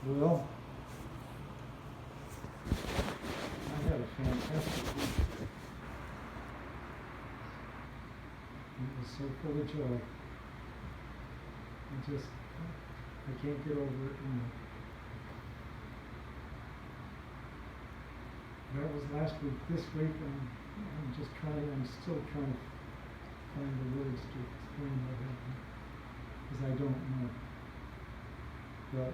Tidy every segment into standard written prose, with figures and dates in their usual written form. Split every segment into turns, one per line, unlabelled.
Well, I had a fantastic week. It was so full of joy. I can't get over it. That was last week. This week, I'm still trying to find the words to explain what happened, because I don't know. But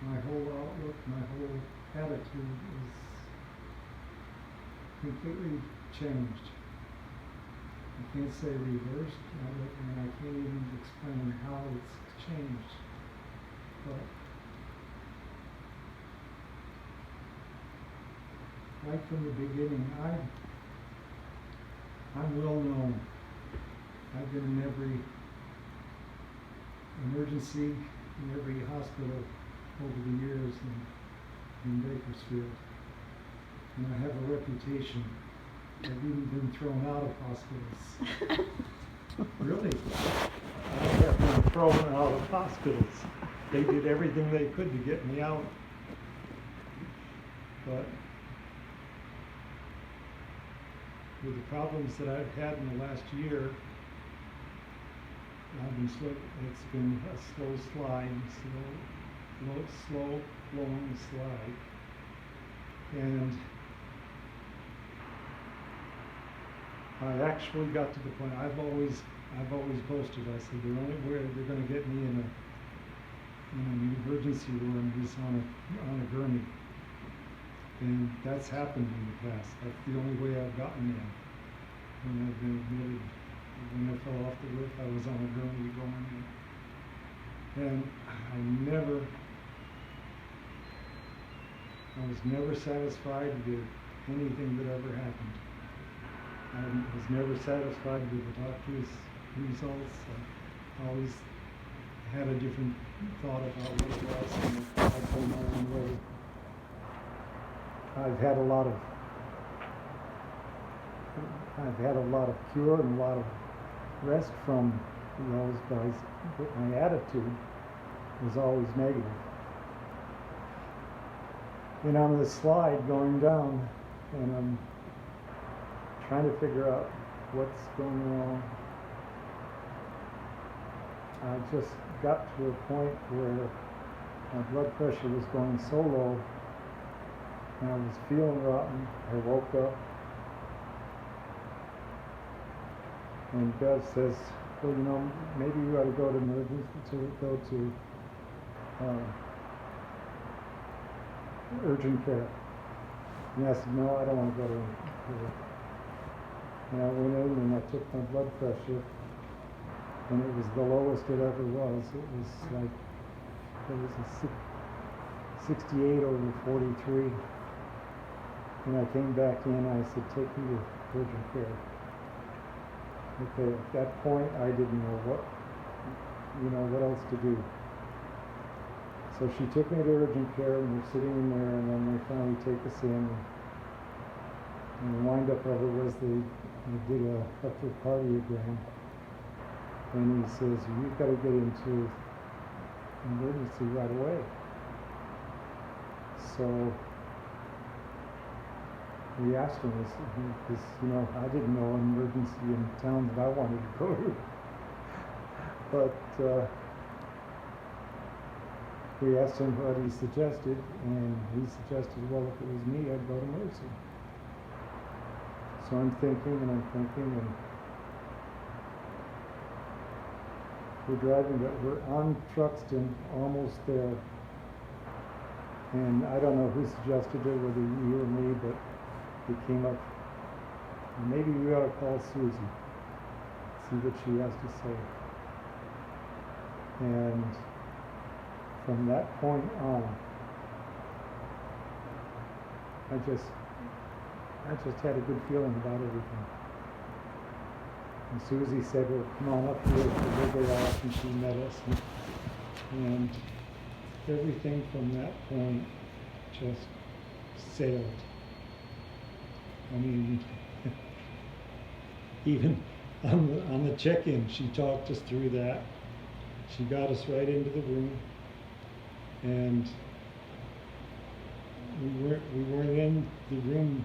my whole outlook, my whole attitude is completely changed. I can't say reversed, and I can't even explain how it's changed. But right from the beginning, I'm well known. I've been in every emergency, in every hospital over the years in Bakersfield. And I have a reputation. I've even been thrown out of hospitals. Really? I have been thrown out of hospitals. They did everything they could to get me out. But with the problems that I've had in the last year, it's been a slow slide, slow flowing slide. And I actually got to the point, I've always boasted. I said the only way they're going to get me in an emergency room is on a gurney. And that's happened in the past. That's the only way I've gotten in. When I've been admitted, when I fell off the roof, I was on a gurney going in. And I was never satisfied with anything that ever happened. I was never satisfied with the doctor's results. I always had a different thought about what it was, and I go my own way. I've had a lot of cure and a lot of rest from those guys, but my attitude was always negative. And on the slide going down, and I'm trying to figure out what's going on. I just got to a point where my blood pressure was going so low, and I was feeling rotten. I woke up, and Bev says, well, maybe you ought to go to urgent care. And I said, no, I don't want to go to urgent care. And I went in and I took my blood pressure, and it was the lowest it ever was. It was a 68 over 43. And I came back in, I said, take me to urgent care. Okay, at that point, I didn't know what else to do. So she took me to urgent care, and we're sitting in there, and then they finally take us in. And the wind-up of it was they did a electrocardiogram, and he says, you've got to get into emergency right away. So we asked him, because I didn't know an emergency in town that I wanted to go to. But we asked him what he suggested, and he suggested, well, if it was me, I'd go to Mercy. So I'm thinking, and we're driving, but we're on Truxton, almost there. And I don't know who suggested it, whether you or me, but it came up, maybe we ought to call Susie, see what she has to say. And from that point on, I just had a good feeling about everything. And Susie said, well, come on up here to the big house, and she met us. And everything from that point just sailed. I mean, even on the check-in, she talked us through that. She got us right into the room. And we were in the room,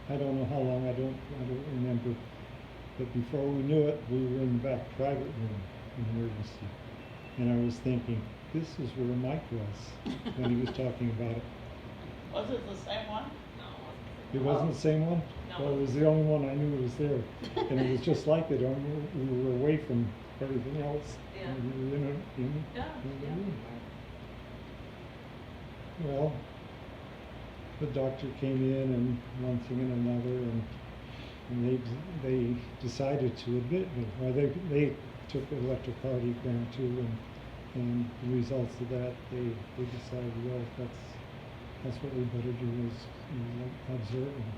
I don't know how long, I don't remember, but before we knew it, we were in the back private room in emergency. And I was thinking, this is where Mike was when he was talking about it.
Was it the same one?
It wasn't the same one?
No.
Well, it was the only one I knew was there. And it was just like it, only we were away from everything else.
Yeah.
And we were in the
Yeah.
room. Well, the doctor came in and one thing and another, and they decided to admit me. Or they took an electrocardiogram too, and the results of that, they decided, well, that's what we better do is observe him.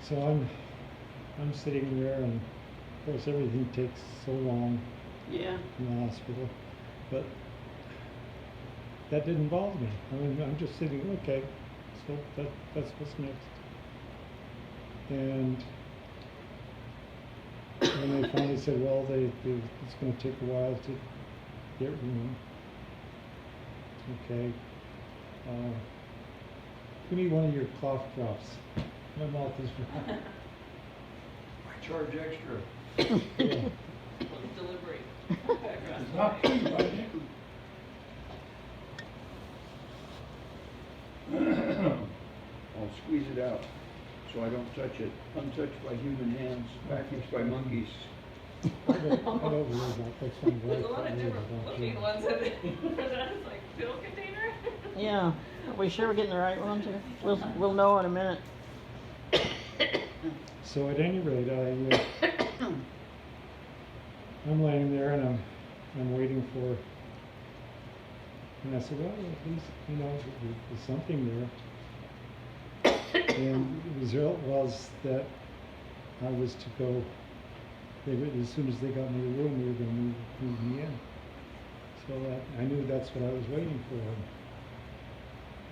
So I'm sitting there, and of course everything takes so long
Yeah.
in the hospital, but that didn't bother me. I mean, I'm just sitting, okay, so that's what's next. And when they finally said, well, it's going to take a while to get room. Okay. Give me one of your cough drops. My mouth is dry.
I charge extra.
Yeah.
With delivery.
It's not free, right? I'll squeeze it out so I don't touch it. Untouched by human hands, packaged by monkeys.
I don't worry about that. That's
There's a lot of different looking ones in it. It's like pill container.
Yeah, are we sure we're getting the right ones here? We'll know in a minute.
So at any rate, I'm laying there and I'm waiting for, and I said, well, at least, there's something there. And the result was that I was to go, as soon as they got me the room, they were going to move me in. So I knew that's what I was waiting for.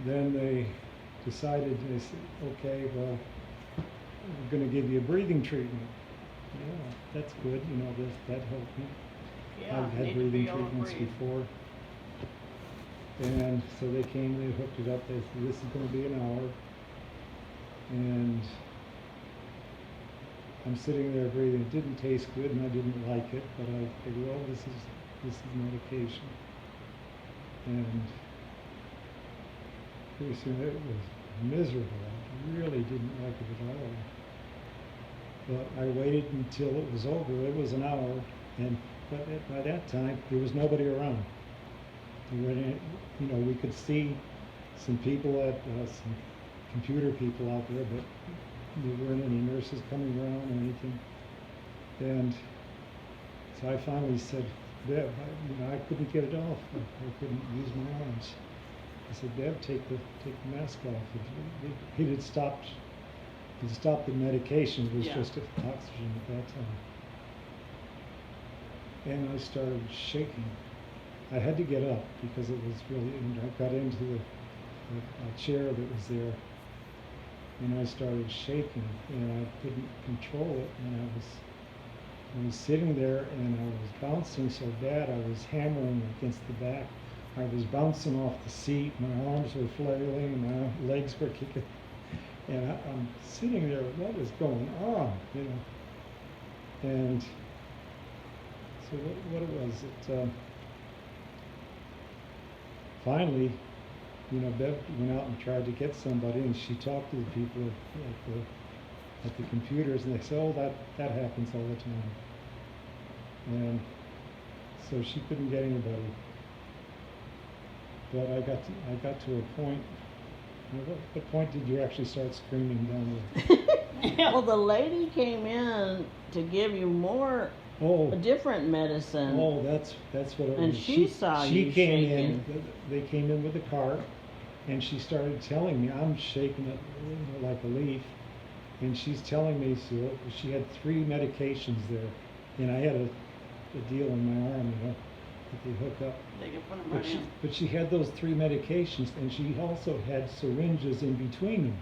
Then they decided, they said, okay, well, we're going to give you a breathing treatment. Yeah, that's good, that helped me.
Yeah.
I've had
need to
breathing
be able to
treatments
breathe.
before. And so they came, they hooked it up, they said, this is going to be an hour. And I'm sitting there breathing. It didn't taste good and I didn't like it, but I figured, well, this is medication. And pretty soon it was miserable. I really didn't like it at all. But I waited until it was over. It was an hour, but by that time there was nobody around. We could see some people some computer people out there, but there weren't any nurses coming around or anything. And so I finally said, Deb, I couldn't get it off. I couldn't use my arms. I said, Deb, take the mask off. He had stopped the medication. It was
Yeah.
just oxygen at that time. And I started shaking. I had to get up because it was really, and I got into a chair that was there, and I started shaking, and I couldn't control it, and I was sitting there, and I was bouncing so bad, I was hammering against the back. I was bouncing off the seat, my arms were flailing, my legs were kicking, and I'm sitting there, what is going on, And so what it was, finally, Bev went out and tried to get somebody, and she talked to the people at the computers, and they said, oh, that happens all the time. And so she couldn't get anybody. But I got to a point. What point did you actually start screaming down there?
Well, the lady came in to give you a
Oh,
different medicine.
oh, that's what it
And
was.
she saw
she
you
came
shaking.
in. They came in with the cart, and she started telling me I'm shaking it like a leaf, and she's telling me so she had 3 medications there, and I had a deal in my arm, that they hook up.
They can put them right in.
But she had those 3 medications, and she also had syringes in between them,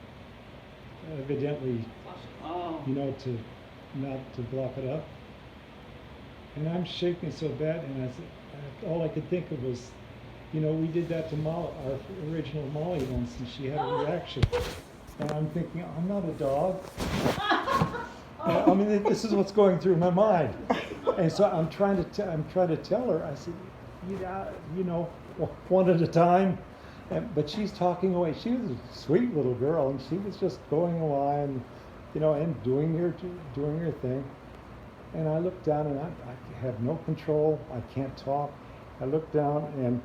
evidently,
Oh.
to not to block it up. And I'm shaking so bad, and all I could think of was you know, we did that to Molly, our original Molly once, and she had a reaction. And I'm thinking, I'm not a dog. I mean, this is what's going through my mind. And so I'm trying to tell her, I said, you know, one at a time. But she's talking away. She was a sweet little girl, and she was just going away and, you know, and doing her thing. And I looked down, and I have no control. I can't talk. I look down, and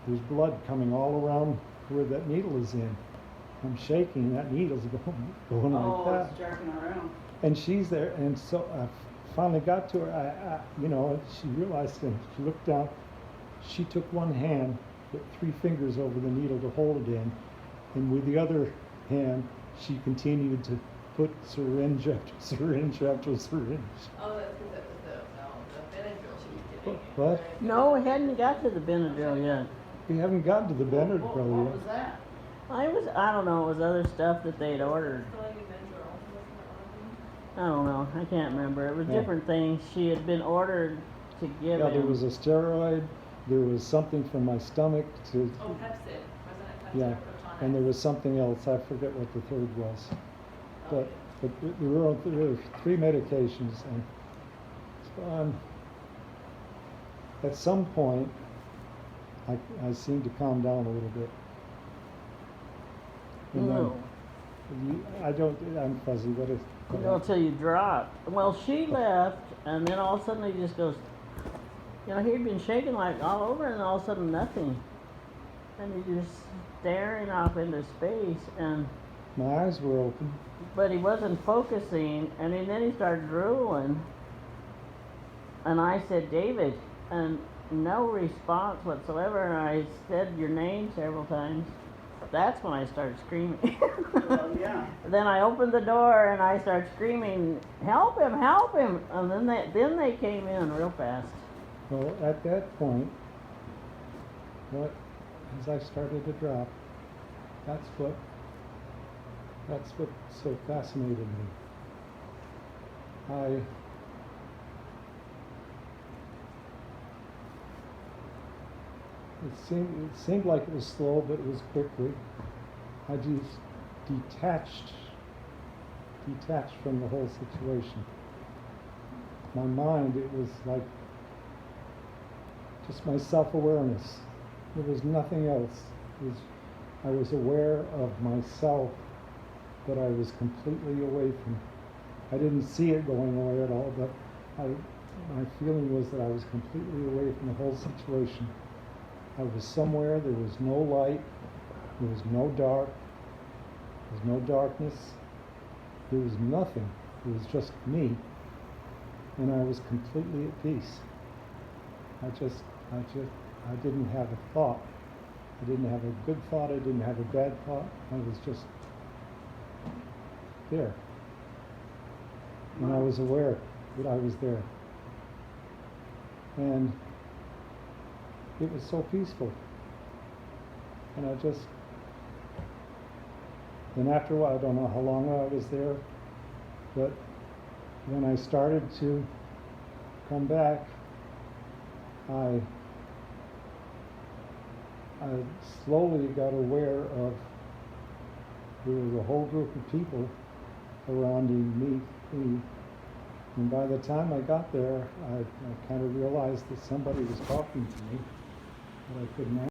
there's blood coming all around where that needle is in. I'm shaking. That needle's going like that.
Oh, it's jerking around.
And she's there, and so I finally got to her. You know, she realized, and she looked down. She took one hand, put 3 fingers over the needle to hold it in, and with the other hand, she continued to put syringe after syringe after syringe.
Oh, that's because that was the Benadryl she was giving you.
What?
No, we hadn't got to the Benadryl yet.
We haven't gotten to the Benadryl
What
yet.
was that?
I don't know, it was other stuff that they'd ordered. I don't know, I can't remember. It was
Yeah.
different things. She had been ordered to give
Yeah, there
him.
was a steroid. There was something for my stomach to.
Oh, Pepsid, wasn't it Pepsid
Yeah,
or Protonix?
and there was something else. I forget what the third was. But there were 3 medications, and so at some point, I seemed to calm down a little bit. And then
No,
I'm fuzzy. What is?
no, till you drop. Well, she left, and then all of a sudden he just goes, you know, he'd been shaking like all over, and all of a sudden nothing. And he just staring off into space, and
My eyes were open.
but he wasn't focusing, and then he started drooling. And I said, David, and no response whatsoever. And I said your name several times. That's when I started screaming.
Well, yeah.
Then I opened the door and I started screaming, help him, help him. And then they came in real fast.
Well, at that point, as I started to drop, that's what so fascinated me. It seemed like it was slow, but it was quickly. I just detached from the whole situation. My mind, it was like just my self-awareness. There was nothing else. I was aware of myself, but I was completely away from. I didn't see it going away at all, but my feeling was that I was completely away from the whole situation. I was somewhere, there was no light, there was no dark, there was no darkness, there was nothing. It was just me, and I was completely at peace. I didn't have a thought. I didn't have a good thought, I didn't have a bad thought. I was just there. And I was aware that I was there. And it was so peaceful. And and after a while, I don't know how long I was there, but when I started to come back, I slowly got aware of there was a whole group of people surrounding me. And by the time I got there, I kind of realized that somebody was talking to me, but I couldn't